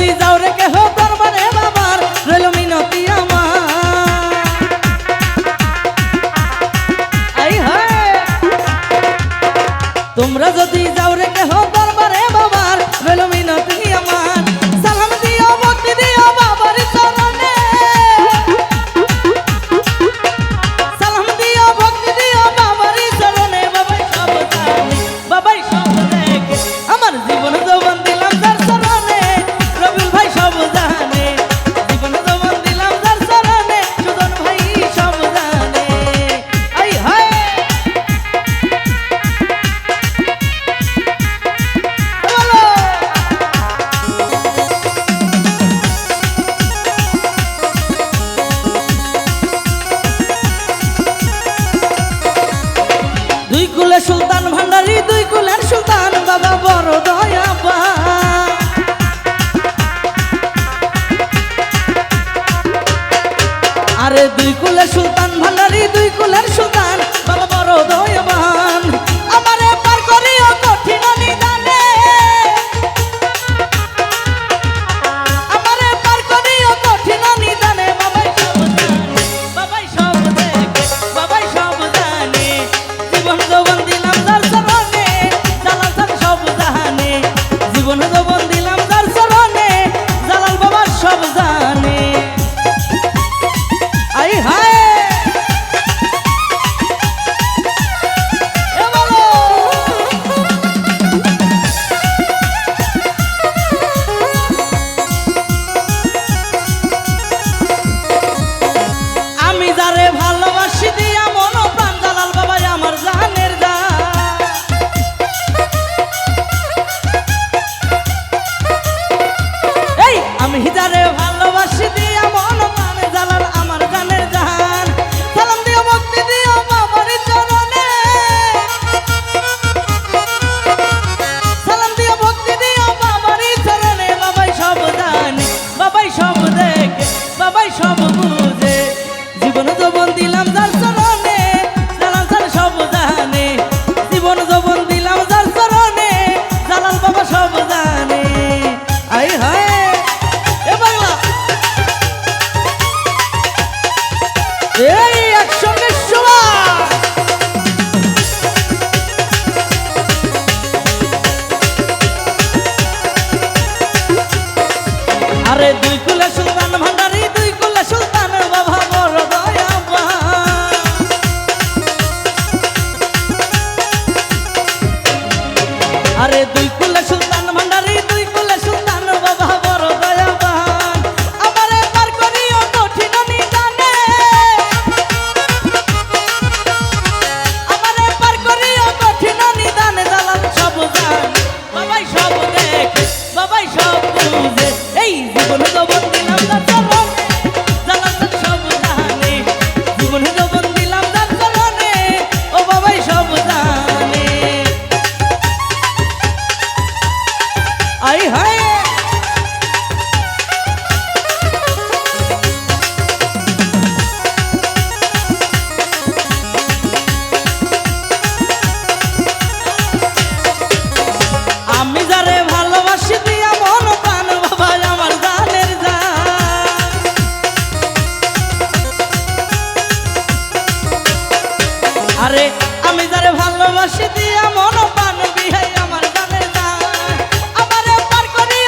যদি যাও রে কেহ দরবারে বাবার রইল মিনতি আমার। আই হায় তোমরা যদি যাও রে কেহ দরবারে বাবার রইল মিনতি আমার। সালাম দিও ভক্তি দিও বাবার চরণে, সালাম দিও ভক্তি দিও বাবার চরণে। বাবাই সব জানে বাবাই সব দেখে আমার জীবন যৌবন দিলাম যার চরণে। রবিউল ভাই সব জানে জীবন যৌবন দিলাম যার চরণে। সুজন ভাই সব জানে। আই হায় বলো দুই কুলে সুলতান ভান্ডারী দুই কুলের সুলতান বাবা বড় দয়াবান। আরে দুই কুলের সুলতান ভান্ডারী দুই কুলের সুলতান বাবা বড় দয়াবান। আমারে পার করিও কঠিন নিদানে, আমারে পার করিও কঠিন নিদানে। বাবাই সব জানে বাবাই সব দেখে বাবাই সব জানে জীবন যৌবন দিলাম যার চরণে। জালাল স্যার সব জানে জীবন যৌবন দিলাম যার চরণে। জালাল বাবা সব জানে। আই হায় এ বলো আমি যারে ভালোবাসি দিয়া মন প্রাণ জালাল বাবাই আমার জানের জান। এই আমি যারে ভালোবাসি দিয়া মন প্রাণ জালাল আমার জানের জান। সালাম দিও ভক্তি দিও বাবার চরণে, সালাম দিও ভক্তি দিও বাবার চরণে। বাবাই সব জানে বাবাই সব দেখে বাবাই সব বুঝে জীবন যৌবন দিলাম যার চরণে। জালাল স্যার সব জানে জীবন যৌবন দিলাম যার চরণে। জালাল বাবা সব জানে। আই হায় এ বাংলা এই একসঙ্গে সবাই আরে দুই কুলে সুলতান ভান্ডারী দুই কুলে সুলতান বাবা বড় দয়াবান। আরে দুই কুলে সুলতান ভান্ডারী দুই কুলে সুলতান বাবা বড় দয়াবান। আমারে পার করিও কঠিন নিদানে, আমারে পার করিও কঠিন নিদানে। জালাল সব জানে বাবাই সব দেখে বাবাই সব বুঝে এই জীবন যৌবন দিলাম যার চরণে। জালাল স্যার সব জানে জীবন যৌবন দিলাম যার চরণে। ও বাবাই সব জানে। আই হায় আমি যারে ভালোবাসি দিয়া মন প্রাণ বাবাই আমার জানের জান। আরে আমি যারে ভালোবাসি দিয়া মন প্রাণ বিহাই আমার জানের জান। আমারে পার করিও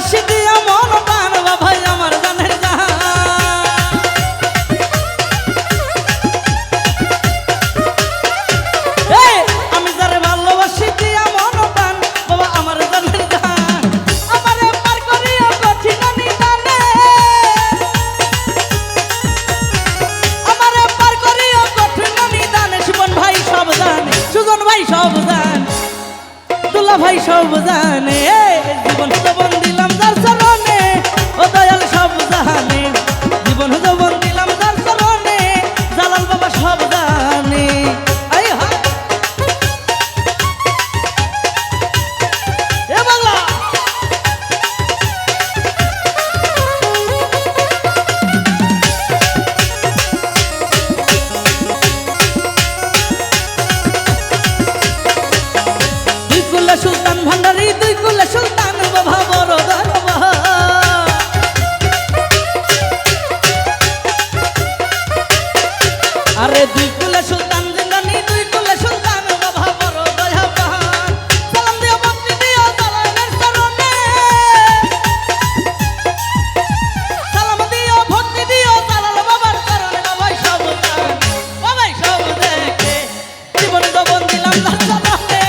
ভালোবাসি দিয়া মন প্রাণ বাবাই আমার জানের জান। আমি যারে ভালোবাসি দিয়া মন প্রাণ বাবা আমার জানের জান। আমারে পার করিয়া কঠিন নিদানে, আমারে পার করিয়া কঠিন নিদানে। শিবন ভাই সব জানে, সুজন ভাই সব জানে, দুলা ভাই সব জানে। জীবন যৌবন দিলাম যার চরণে, ও দয়াল সব জানে। জীবন যৌবন দিলাম যার চরণে, জালাল বাবা সব জানে। আই হায় এ বাংলা। দুই কুলে সুলতান ভান্ডারি, দুই কুলে সুলতান বাবা বড় দরবার। আরে দুই কুলে সুলতান জিন্দানি, দুই কুলে সুলতান বাবা বড় দয়াবান। সালাম দিও ভক্তি দিও জালালের চরণে, সালাম দিও ভক্তি দিও জালাল বাবার চরণে। বাবাই সব জানে, বাবাই সব দেখে। জীবন যৌবন দিলাম যার চরণে,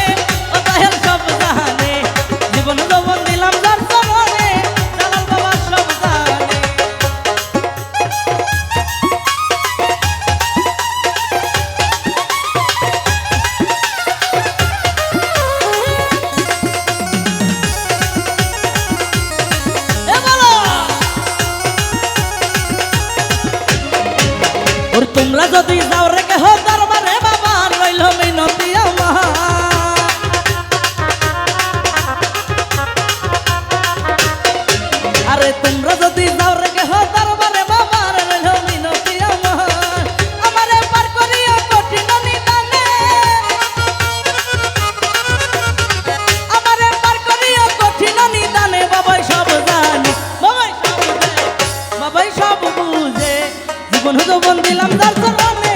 ও দয়াল সব জানে। জীবন যৌবন দিলাম যার চরণে, জালাল বাবা সব জানে। এ বলো ওর তোমরা যদি যাও রে কেহ দরবারে বাবা, রইল মিনতি আমার। আরে তোমরা যদি যাও রে কেহ দরবারে বাবা, রইল মিনতি আমার। আমারে পার করিয়া কঠিন নিদানে, আমারে পার করিয়া কঠিন নিদানে। বাবাই সব জানে, বাবাই সব জানে, বাবাই সব বুঝে। জীবন যৌবন দিলাম যার চরণে,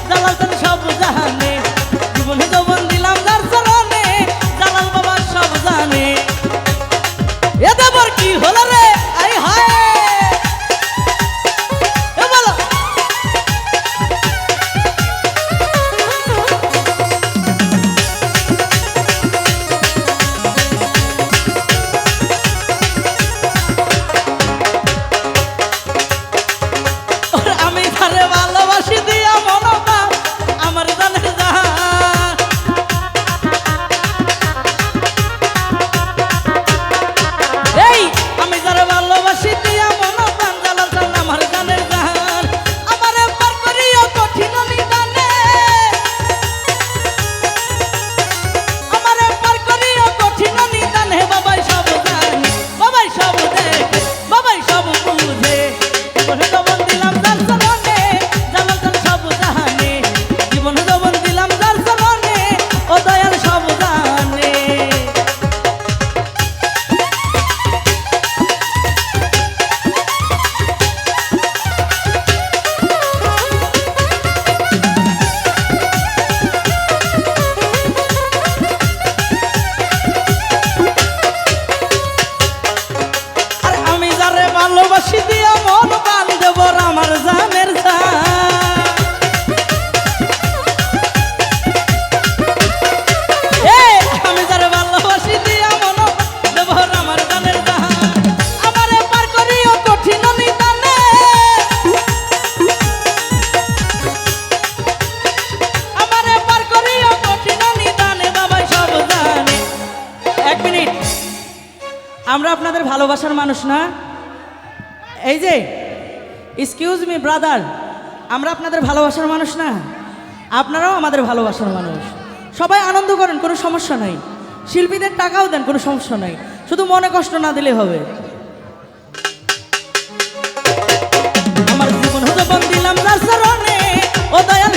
জালাল তান সব জানে। জীবন যৌবন দিলাম যার চরণে, জালাল বাবা সব জানে। এ দেবর কি হলো রে, আই হায় এ বলো। আমি তারে ভালোবাসি দিয়া মন প্রাণ আমার জানের জান। এই আমি যারে ভালোবাসি দিয়া মন প্রাণ, জালাল জান আমার জানের জান। আমারে পার করিয়া কঠিন নিদানে, আমারে পার করিয়া কঠিন নিদানে। বাবাই সব জানে, বাবাই সব দেখে, বাবাই সব বুঝে। জীবন যৌবন দিলাম যার চরণে, জালাল জান সব জানে। জীবন যৌবন দিলাম যার চরণে, ও দয়াল সব জানে। আর আমি যারে ভালোবাসি দিয়া মন প্রাণ দেবর আমার জানের জান। আমি যারে ভালোবাসি দিয়া মন দেবর আমার জানের জান। আমারে পার করিও কঠিন নিদানে, আমারে পার করিও কঠিন নিদানে। বাবাই সব জানে। এক মিনিট, আমরা আপনাদের ভালোবাসার মানুষ না? এই যে এক্সকিউজ মি ব্রাদার, আমরা আপনাদের ভালোবাসার মানুষ না? আপনারাও আমাদের ভালোবাসার মানুষ। সবাই আনন্দ করেন, কোনো সমস্যা নাই। শিল্পীদের টাকাও দেন, কোনো সমস্যা নাই। শুধু মনে কষ্ট না দিলে হবে। আমার জীবন যৌবন দিলাম যার চরণে, ও দয়াল